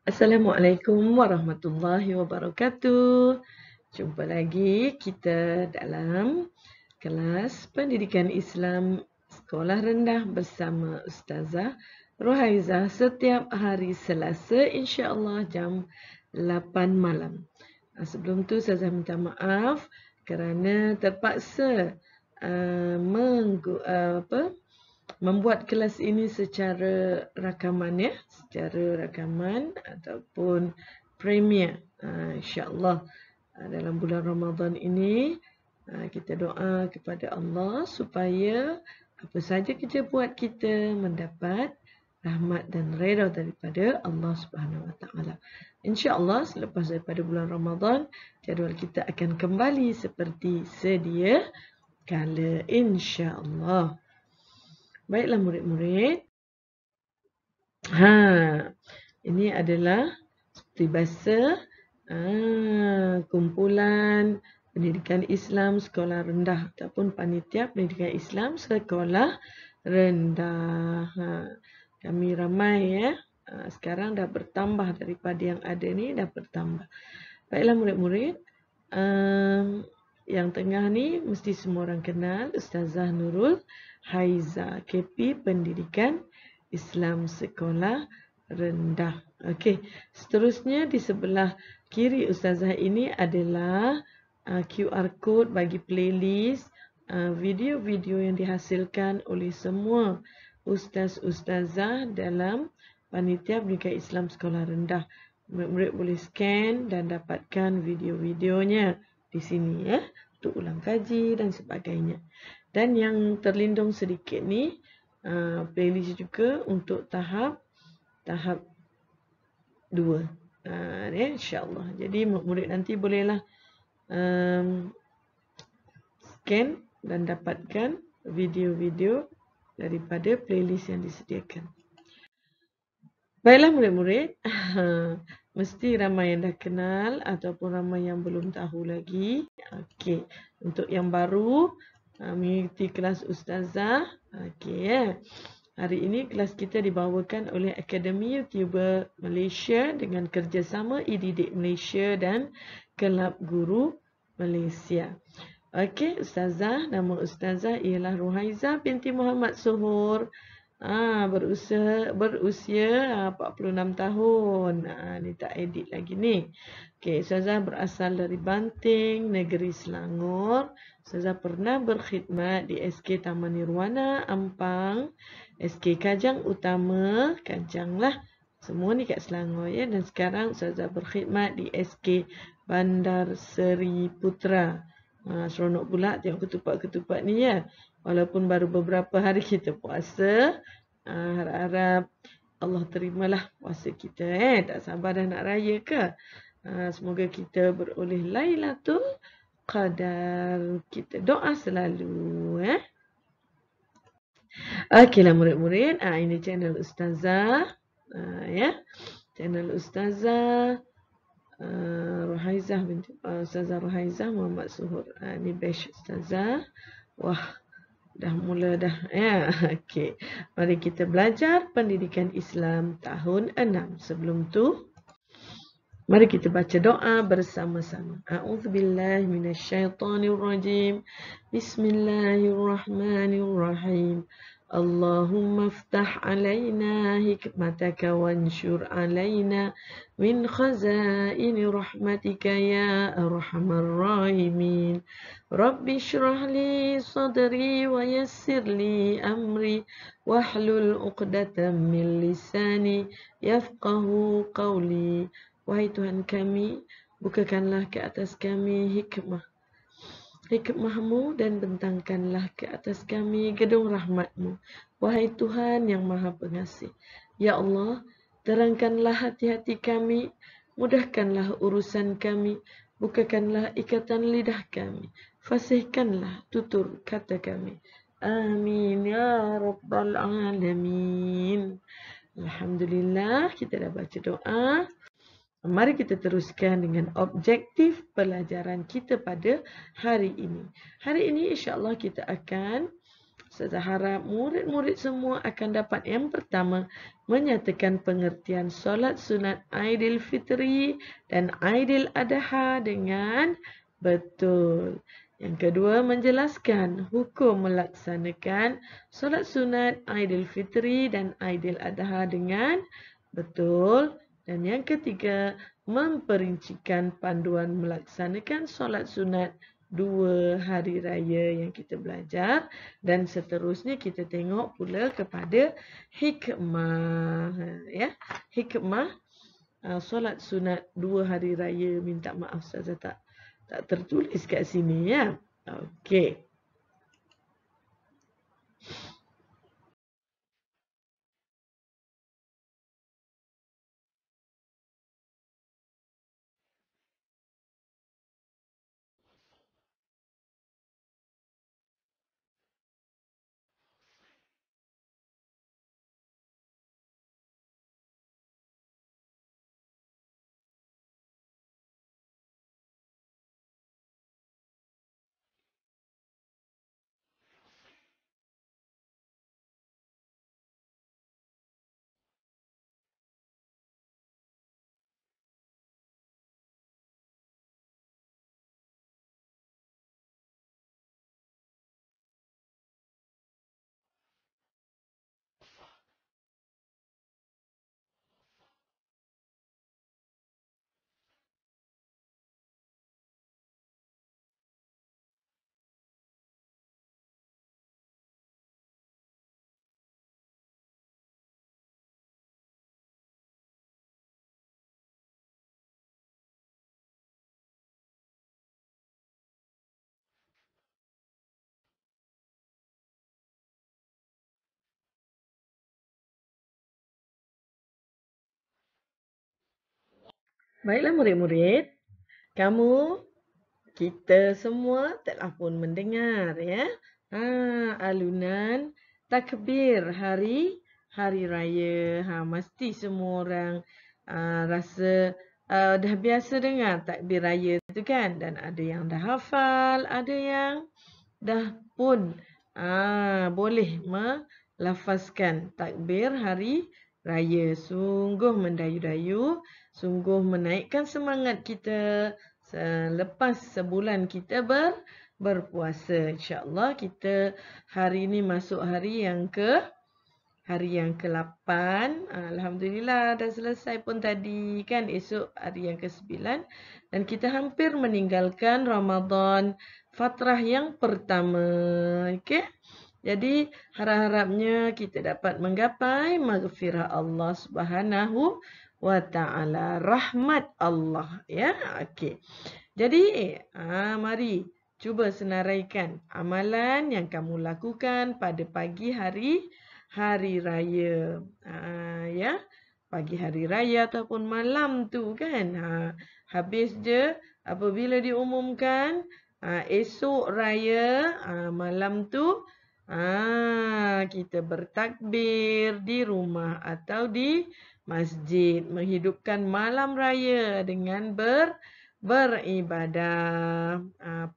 Assalamualaikum warahmatullahi wabarakatuh. Jumpa lagi kita dalam kelas Pendidikan Islam Sekolah Rendah bersama Ustazah Rohaizah setiap hari Selasa insya-Allah jam 8 malam. Sebelum tu Ustazah minta maaf kerana terpaksa membuat kelas ini secara rakaman ya, secara rakaman ataupun premier. InsyaAllah dalam bulan Ramadan ini kita doa kepada Allah supaya apa saja kita buat kita mendapat rahmat dan redha daripada Allah Subhanahu Wa Taala. InsyaAllah selepas daripada bulan Ramadan jadual kita akan kembali seperti sedia kala insyaAllah. Baiklah murid-murid. Ini adalah seperti biasa kumpulan pendidikan Islam sekolah rendah ataupun panitia pendidikan Islam sekolah rendah. Kami ramai ya. Sekarang dah bertambah daripada yang ada ni, dah bertambah. Baiklah murid-murid. Yang tengah ni mesti semua orang kenal Ustazah Nurul Haizah, KP Pendidikan Islam Sekolah Rendah. Okey, seterusnya di sebelah kiri Ustazah ini adalah QR code bagi playlist video-video yang dihasilkan oleh semua ustaz-ustazah dalam panitia pendidikan Islam Sekolah Rendah. Murid-murid boleh scan dan dapatkan video-videonya di sini ya, untuk ulang kaji dan sebagainya. Dan yang terlindung sedikit ni playlist juga untuk tahap 2 ya, insya-Allah. Jadi murid nanti bolehlah scan dan dapatkan video-video daripada playlist yang disediakan. Baiklah murid-murid, mesti ramai yang dah kenal ataupun ramai yang belum tahu lagi. Okey, untuk yang baru mengikuti kelas Ustazah. Okey ya. Hari ini kelas kita dibawakan oleh Akademi YouTuber Malaysia dengan kerjasama e-didik Malaysia dan Kelab Guru Malaysia. Okey, Ustazah, nama Ustazah ialah Rohaizah binti Muhammad Suhur. Berusia 46 tahun. Ni tak edit lagi ni. Okey, Ustazah berasal dari Banting, Negeri Selangor. Ustazah pernah berkhidmat di SK Taman Nirwana, Ampang, SK Kajang Utama, Kajang lah. Semua ni kat Selangor ya. Dan sekarang Ustazah berkhidmat di SK Bandar Seri Putra. Seronok pula tengok ketupat-ketupat ni ya. Walaupun baru beberapa hari kita puasa, harap-harap Allah terimalah puasa kita. Tak sabar dah nak raya ke? Semoga kita beroleh Lailatul Qadar. Kita doa selalu. Okeylah murid-murid. Ini channel Ustazah. Ya, channel Ustazah. Ruhaizah binti Ustazah Ruhaizah Muhammad Suhur. Ni batch Ustazah. Wah, dah mula dah ya. Okey. Mari kita belajar pendidikan Islam tahun 6. Sebelum tu, mari kita baca doa bersama-sama. A'udzubillahi minasyaitonirrajim. Bismillahirrahmanirrahim. Allahumma aftah alaina hikmataka wansyur alaina min khazaini rahmatika ya arhamar rahimin. Rabbi shrah li sadri wa yassir li amri wahlul 'uqdatam min lisani yafqahu qawli. Wahai Tuhan kami, bukakanlah ke atas kami hikmah-Mu dan bentangkanlah ke atas kami gedung rahmat-Mu. Wahai Tuhan yang Maha Pengasih, ya Allah, terangkanlah hati-hati kami, mudahkanlah urusan kami, bukakanlah ikatan lidah kami, fasihkanlah tutur kata kami. Amin ya rabbal alamin. Alhamdulillah, kita dah baca doa. Mari kita teruskan dengan objektif pelajaran kita pada hari ini. Hari ini insya-Allah kita akan, saya harap murid-murid semua akan dapat yang pertama menyatakan pengertian solat sunat Aidilfitri dan Aidil Adha dengan betul. Yang kedua, menjelaskan hukum melaksanakan solat sunat Aidilfitri dan Aidil Adha dengan betul. Dan yang ketiga, memperincikan panduan melaksanakan solat sunat 2 hari raya yang kita belajar. Dan seterusnya kita tengok pula kepada hikmah. Ya, hikmah solat sunat 2 hari raya. Minta maaf Ustazah tak tertulis kat sini ya. Okey. Baiklah murid-murid, kamu, kita semua telah pun mendengar ya. Alunan takbir hari raya. Mesti semua orang rasa dah biasa dengar takbir raya tu kan. Dan ada yang dah hafal, ada yang dah pun boleh melafazkan takbir hari raya. Sungguh mendayu-dayu, sungguh menaikkan semangat kita selepas sebulan kita berpuasa. InsyaAllah kita hari ini masuk hari yang ke-8. Alhamdulillah dah selesai pun tadi kan. Esok hari yang ke-9. Dan kita hampir meninggalkan Ramadan fatrah yang pertama. Okey. Jadi harap-harapnya kita dapat menggapai maghfirah Allah Subhanahu wa taala, rahmat Allah ya. Okey. Jadi mari cuba senaraikan amalan yang kamu lakukan pada pagi hari raya. Ya, pagi hari raya ataupun malam tu kan. Habis je apabila diumumkan esok raya, malam tu kita bertakbir di rumah atau di masjid, menghidupkan malam raya dengan beribadah.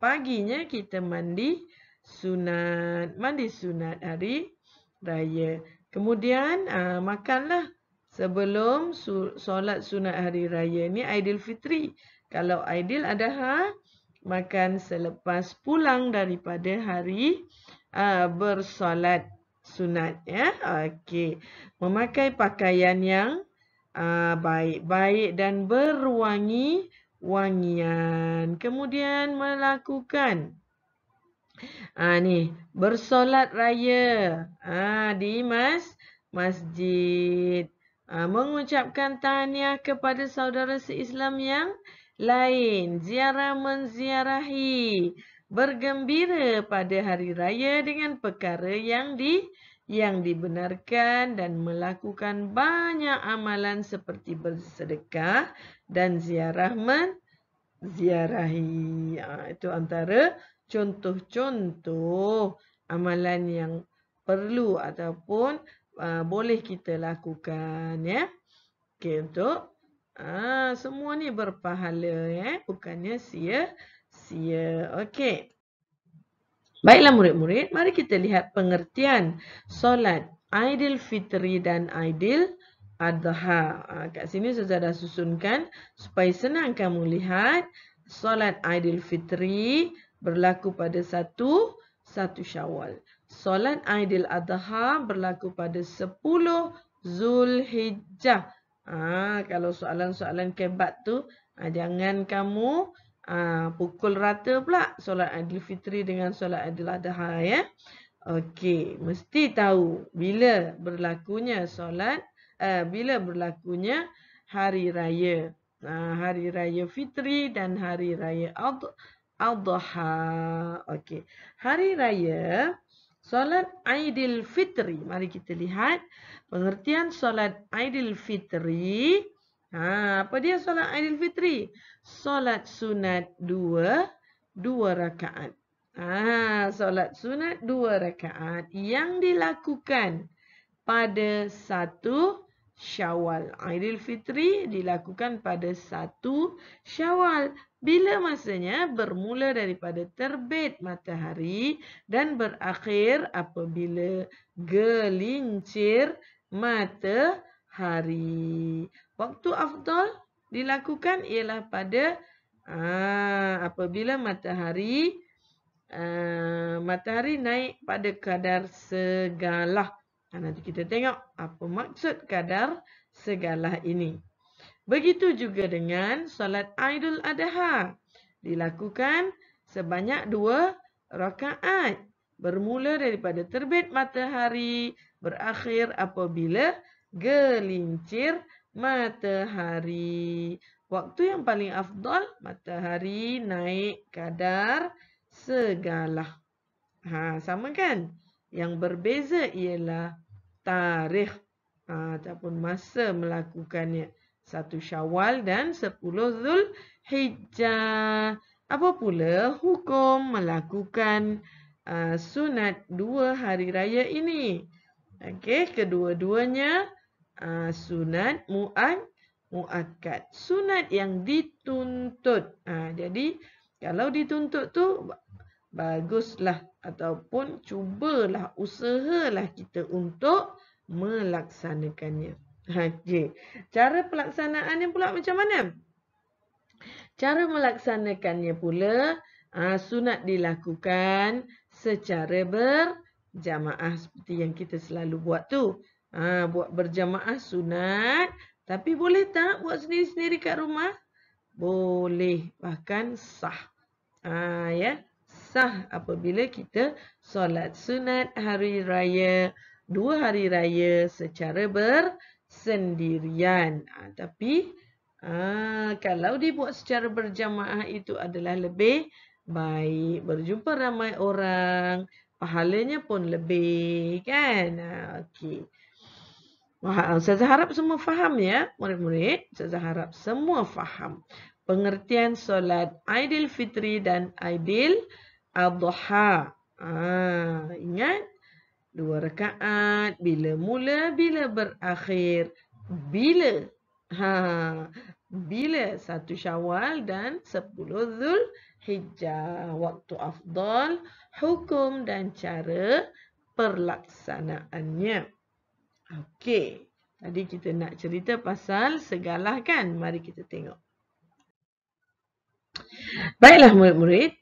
Paginya kita mandi sunat hari raya. Kemudian makanlah sebelum solat sunat hari raya. Ni Aidilfitri. Kalau Aidil Adha, makan selepas pulang daripada hari bersolat sunat, ya. Okey. Memakai pakaian yang baik-baik dan berwangi-wangian. Kemudian melakukan bersolat raya di masjid. Mengucapkan tahniah kepada saudara se-Islam yang lain. Ziarah menziarahi. Bergembira pada hari raya dengan perkara yang dibenarkan dan melakukan banyak amalan seperti bersedekah dan ziarah menziarahi. Itu antara contoh-contoh amalan yang perlu ataupun boleh kita lakukan, ya. Okey, untuk semua ni berpahala, ya, bukannya sia-sia. Okey. Baiklah murid-murid, mari kita lihat pengertian solat Aidilfitri dan Aidil Adha. Kat sini saya dah susunkan supaya senang kamu lihat. Solat Aidilfitri berlaku pada 1 Syawal. Solat Aidil Adha berlaku pada 10 Zulhijjah. Kalau soalan-soalan kebat tu, jangan kamu pukul rata pula solat Aidilfitri dengan solat Aidil Adha, ya. Okey, mesti tahu bila berlakunya bila berlakunya hari raya. Hari raya Fitri dan hari raya Adha. Okey. Hari raya solat Aidilfitri. Mari kita lihat pengertian solat Aidilfitri. Apa dia solat Aidilfitri? Solat sunat 2 rakaat. Solat sunat 2 rakaat yang dilakukan pada 1 Syawal. Aidilfitri dilakukan pada 1 Syawal. Bila masanya? Bermula daripada terbit matahari dan berakhir apabila gelincir matahari. Waktu afdal dilakukan ialah pada apabila matahari naik pada kadar segalah. Nanti kita tengok apa maksud kadar segalah ini. Begitu juga dengan solat Aidil Adha. Dilakukan sebanyak 2 rakaat. Bermula daripada terbit matahari, berakhir apabila gelincir matahari. Waktu yang paling afdal, matahari naik kadar segalah. Sama kan? Yang berbeza ialah tarikh ataupun masa melakukannya. 1 Syawal dan 10 Zulhijjah. Apa pula hukum melakukan sunat 2 hari raya ini? Okey, kedua-duanya sunat muakkad. Sunat yang dituntut. Jadi kalau dituntut tu baguslah ataupun cubalah, usahalah kita untuk melaksanakannya. Okey. Cara pelaksanaannya pula macam mana? Cara melaksanakannya pula sunat dilakukan secara berjamaah seperti yang kita selalu buat tu. Buat berjamaah sunat, tapi boleh tak buat sendiri-sendiri kat rumah? Boleh, bahkan sah. Ya. Sah apabila kita solat sunat hari raya, 2 hari raya secara bersendirian. Tapi kalau dibuat secara berjamaah itu adalah lebih baik. Berjumpa ramai orang, pahalanya pun lebih, kan? Okey. Saya harap semua faham, ya, murid-murid. Saya harap semua faham pengertian solat Aidilfitri dan Aidil Adha. Ingat, 2 rakaat, bila mula, bila berakhir. Bila? Bila 1 Syawal dan 10 Zulhijjah. Waktu afdal, hukum dan cara perlaksanaannya. Okey. Tadi kita nak cerita pasal segalah kan? Mari kita tengok. Baiklah murid-murid.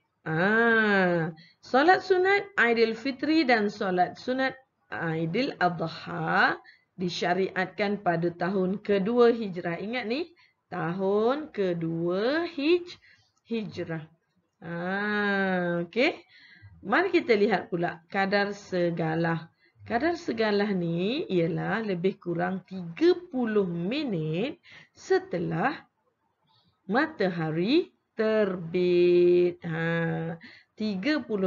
Solat sunat Aidilfitri dan solat sunat Aidil Adha disyariatkan pada tahun kedua Hijrah. Ingat ni, tahun kedua Hijrah. Okey. Mari kita lihat pula kadar segalah. Kadar segalah ni ialah lebih kurang 30 minit setelah matahari terbit. 30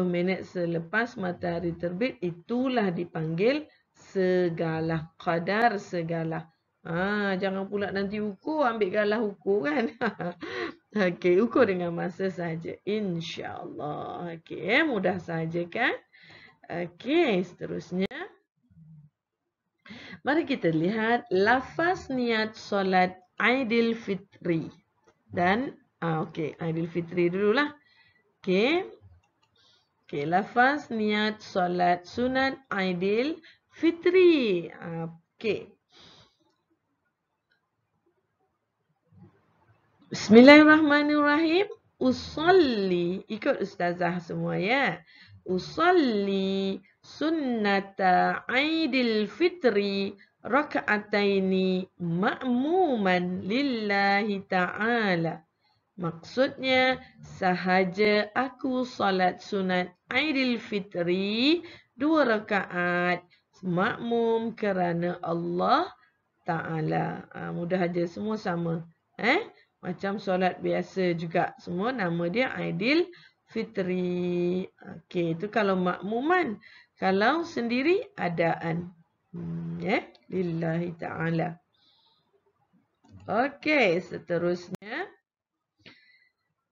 minit selepas matahari terbit, itulah dipanggil segalah. Kadar segalah. Jangan pula nanti ukur, ambil galah ukur kan. Okey, ukur dengan masa saja. InsyaAllah. Okey, mudah saja kan. Okey, seterusnya. Mari kita lihat lafaz niat solat Aidilfitri. Dan, okey, Aidilfitri dululah. Okey. Okey, lafaz niat solat sunat Aidilfitri. Okey. Bismillahirrahmanirrahim. Usalli. Ikut ustazah semua ya. Usalli sunnata Aidilfitri raka'ataini ma'muman lillahi ta'ala. Maksudnya, sahaja aku salat sunat Aidilfitri 2 rakaat makmum kerana Allah Ta'ala. Mudah aja, semua sama. Macam solat biasa juga. Semua nama dia Aidilfitri. Okey, itu kalau makmuman. Kalau sendiri, adaan. Lillahi ta'ala. Okey, seterusnya.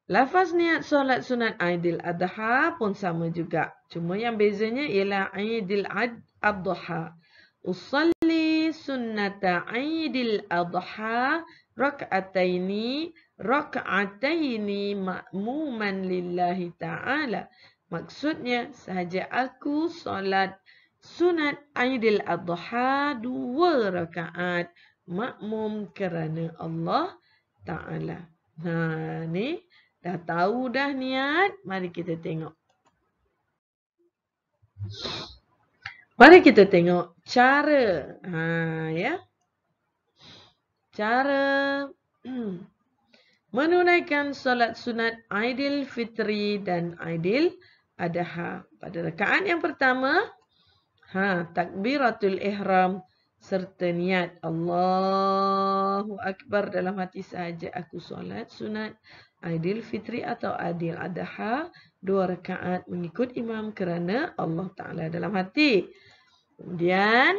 Lafaz niat solat sunat Aidil Adha pun sama juga. Cuma yang bezanya ialah Aidil Adha. Usalli sunnata Aidil Adha raka'ataini ma'muman lillahi ta'ala. Maksudnya, sahaja aku solat sunat Aidil Adha 2 rakaat makmum kerana Allah Ta'ala. Ni dah tahu dah niat. Mari kita tengok. Mari kita tengok cara. Ya. Cara menunaikan solat sunat Aidilfitri dan Aidil Adha. Pada rakaat yang pertama, takbiratul ihram serta niat Allahu Akbar dalam hati sahaja aku solat sunat Aidilfitri atau Aidil Adha 2 rakaat mengikut imam kerana Allah Ta'ala dalam hati. Kemudian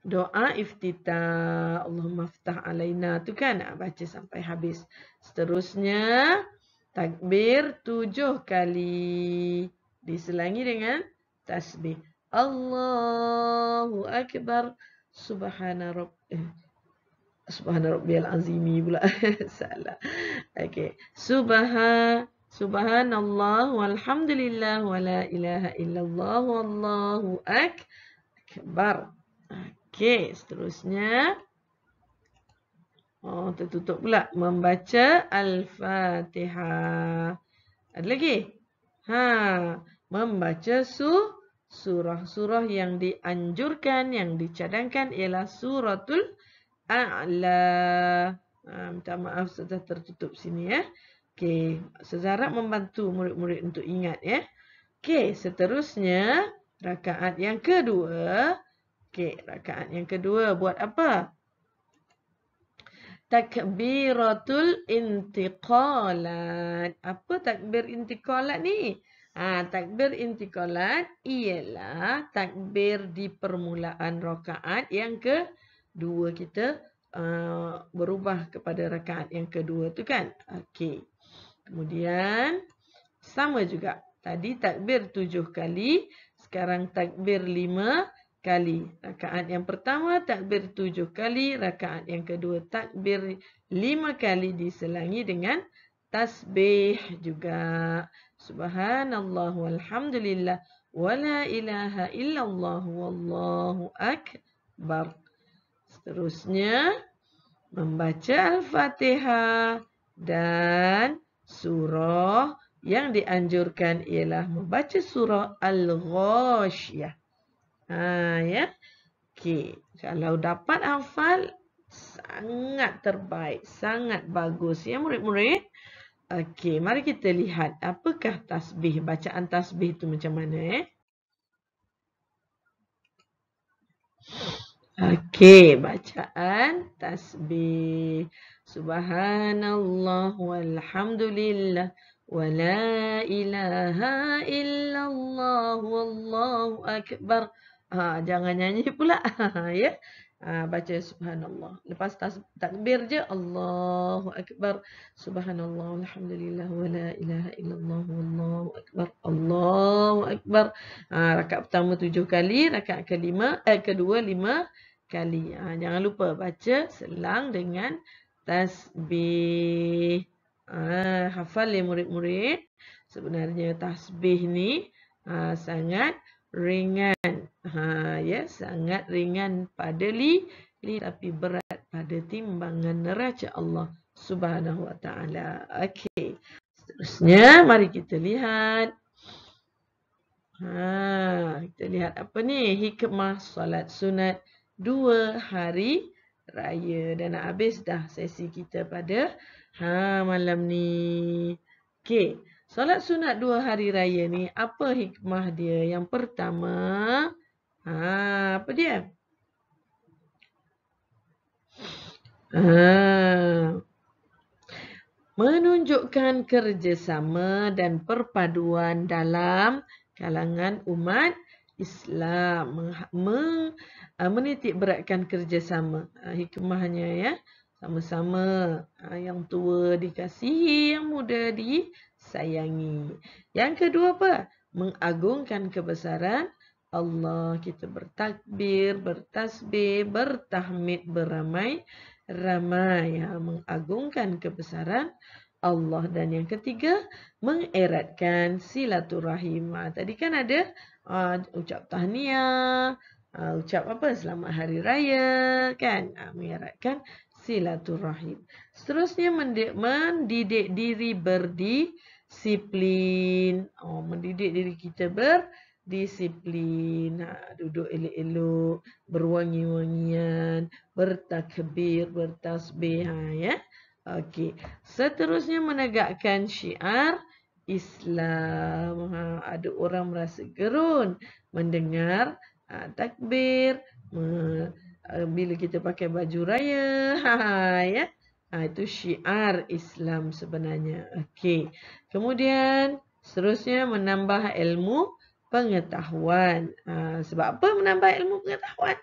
doa iftitah. Allahumma ftah alaina. Tu kan nak baca sampai habis. Seterusnya, takbir 7 kali. Diselangi dengan tasbih. Allahu Akbar. Subhana Rabbiyal Azimi pula. Salah. Okey. Subhanallah walhamdulillah wa la ilaha illallah wallahu akbar. Okey, seterusnya. Tertutup pula. Membaca Al-Fatihah. Ada lagi? Membaca surah-surah yang dianjurkan, yang dicadangkan ialah suratul A'la. Minta maaf sudah tertutup sini ya. Okey, Ustazah harap membantu murid-murid untuk ingat ya. Okey, seterusnya rakaat yang kedua. Okey, rakaat yang kedua buat apa? Takbiratul intiqalat. Apa takbir intiqalat ni? Takbir intiqalat ialah takbir di permulaan rakaat yang kedua. Kita berubah kepada rakaat yang kedua tu kan. Okey. Kemudian sama juga. Tadi takbir 7 kali. Sekarang takbir 5 kali. Rakaat yang pertama takbir 7 kali, rakaat yang kedua takbir 5 kali diselangi dengan tasbih juga. Subhanallah walhamdulillah wala ilaha illallah wallahu akbar. Seterusnya membaca Al-Fatihah dan surah yang dianjurkan ialah membaca surah Al-Ghasyiyah. Ya. Okey, kalau dapat hafal sangat terbaik, sangat bagus ya murid-murid. Okey, mari kita lihat apakah tasbih, bacaan tasbih itu macam mana Okey, bacaan tasbih. Subhanallah walhamdulillah wala ilaha illallah wallahu akbar. Jangan nyanyi pula ya. Baca subhanallah. Lepas takbir je Allahu akbar. Subhanallah walhamdulillah wala ilaha illallah wallahu akbar. Allahu akbar. Rakaat pertama 7 kali, rakaat kedua 5 kali. Jangan lupa baca selang dengan tasbih. Hafal ya murid-murid. Sebenarnya tasbih ni sangat ringan. Ya, sangat ringan pada tapi berat pada timbangan neraca Allah Subhanahu wa taala. Okey. Seterusnya mari kita lihat. Kita lihat apa ni? Hikmah solat sunat 2 hari raya. Dan nak habis dah sesi kita pada malam ni. Okey, solat sunat 2 hari raya ni apa hikmah dia? Yang pertama, apa dia? Menunjukkan kerjasama dan perpaduan dalam kalangan umat Islam, menitik beratkan kerjasama. Hikmahnya ya, sama-sama, yang tua dikasihi, yang muda disayangi. Yang kedua apa? Mengagungkan kebesaran Allah. Kita bertakbir, bertasbih, bertahmid beramai-ramai, mengagungkan kebesaran Allah. Dan yang ketiga, mengeratkan silaturahim. Tadi kan ada ucap tahniah, ucap apa? Selamat Hari Raya kan? Mengeratkan silaturahim. Seterusnya mendidik diri berdisiplin. Mendidik diri kita berdisiplin. Duduk elok-elok, berwangi-wangian, bertakbir, bertasbih ya. Okey. Seterusnya menegakkan syiar Islam. Ada orang merasa gerun mendengar takbir bila kita pakai baju raya. Ya. Itu syiar Islam sebenarnya. Okey. Kemudian seterusnya menambah ilmu pengetahuan. Sebab apa menambah ilmu pengetahuan?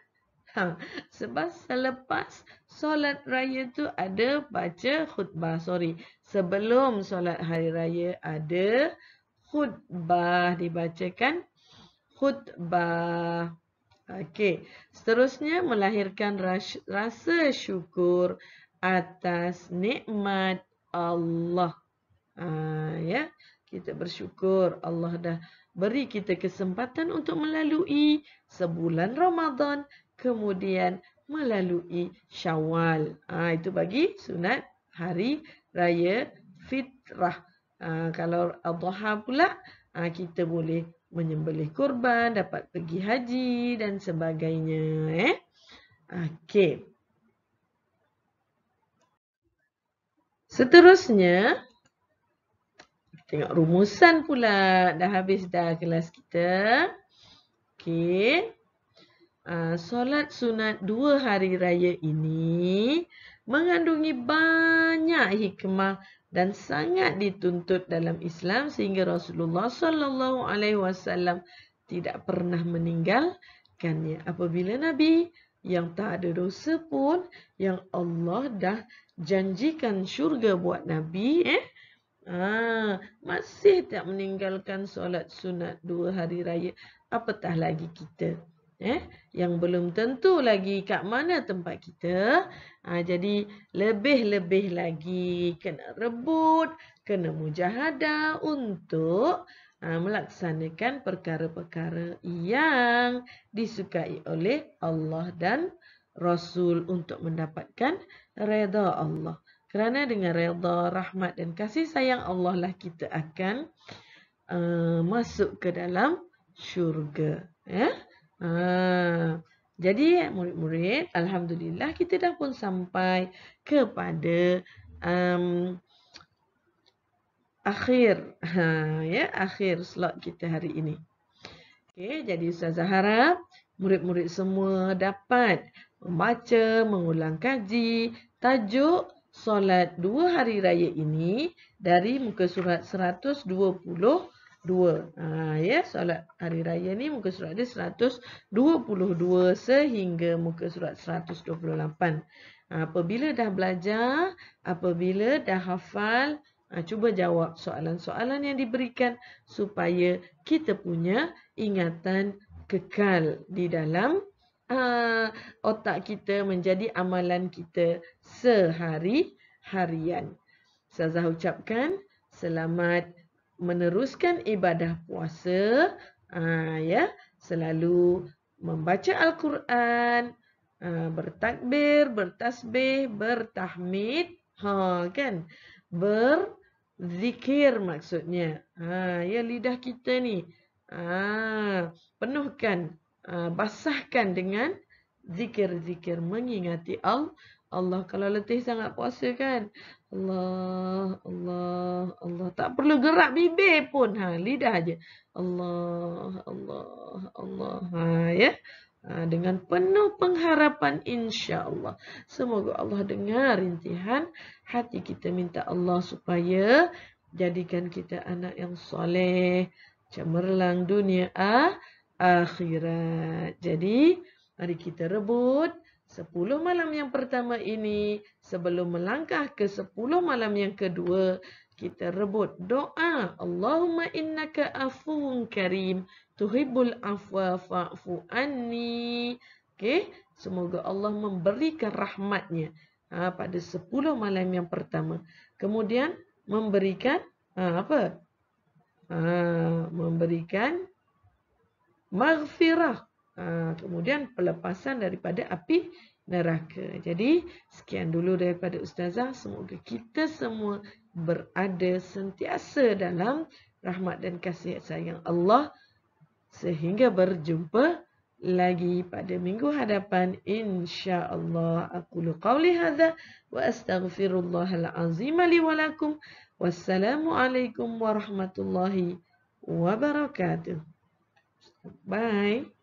Sebab selepas solat raya tu ada baca khutbah. Sebelum solat hari raya ada khutbah, dibacakan khutbah. Okey. Seterusnya melahirkan rasa syukur atas nikmat Allah. Ya, kita bersyukur Allah dah beri kita kesempatan untuk melalui sebulan Ramadan, kemudian melalui Syawal. Itu bagi sunat hari raya fitrah. Kalau Adha pula, kita boleh menyembelih kurban, dapat pergi haji dan sebagainya. Okey. Seterusnya, tengok rumusan pula. Dah habis dah kelas kita. Okey. Solat sunat 2 hari raya ini mengandungi banyak hikmah dan sangat dituntut dalam Islam sehingga Rasulullah sallallahu alaihi wasallam tidak pernah meninggalkannya. Apabila Nabi yang tak ada dosa pun yang Allah dah janjikan syurga buat Nabi masih tak meninggalkan solat sunat 2 hari raya, apatah lagi kita. Yang belum tentu lagi kat mana tempat kita. Jadi lebih-lebih lagi kena rebut, kena mujahadah untuk melaksanakan perkara-perkara yang disukai oleh Allah dan Rasul untuk mendapatkan redha Allah. Kerana dengan redha, rahmat dan kasih sayang Allah lah kita akan masuk ke dalam syurga. Jadi murid-murid, alhamdulillah kita dah pun sampai kepada akhir slot kita hari ini. Okey, jadi Ustazah harap murid-murid semua dapat membaca, mengulang kaji tajuk solat 2 hari raya ini dari muka surat 122. Solat hari raya ni muka surat dia 122 sehingga muka surat 128. Apabila dah belajar, apabila dah hafal, cuba jawab soalan-soalan yang diberikan supaya kita punya ingatan kekal di dalam otak kita menjadi amalan kita sehari-harian. Ustazah ucapkan selamat meneruskan ibadah puasa. Selalu membaca Al-Quran, bertakbir, bertasbih, bertahmid, kan? Berzikir maksudnya. Lidah kita ni penuhkan, basahkan dengan zikir-zikir mengingati Allah. Kalau letih sangat puasa kan, Allah, Allah, Allah. Tak perlu gerak bibir pun, lidah aja. Allah, Allah, Allah. Dengan penuh pengharapan insya-Allah. Semoga Allah dengar rintihan hati kita, minta Allah supaya jadikan kita anak yang soleh, cemerlang dunia akhirat. Jadi, mari kita rebut 10 malam yang pertama ini. Sebelum melangkah ke 10 malam yang kedua, kita rebut doa. Allahumma innaka afuwun karim, tuhibbul afwa fa'fu anni. Okey, semoga Allah memberikan rahmatnya pada 10 malam yang pertama. Kemudian memberikan apa? Memberikan maghfirah. Kemudian pelepasan daripada api neraka. Jadi, sekian dulu daripada Ustazah. Semoga kita semua berada sentiasa dalam rahmat dan kasih sayang Allah. Sehingga berjumpa lagi pada minggu hadapan, insya-Allah. Aqulu qawli hadza wa astaghfirullahal azim li wa lakum. Wassalamualaikum warahmatullahi wabarakatuh. Bye.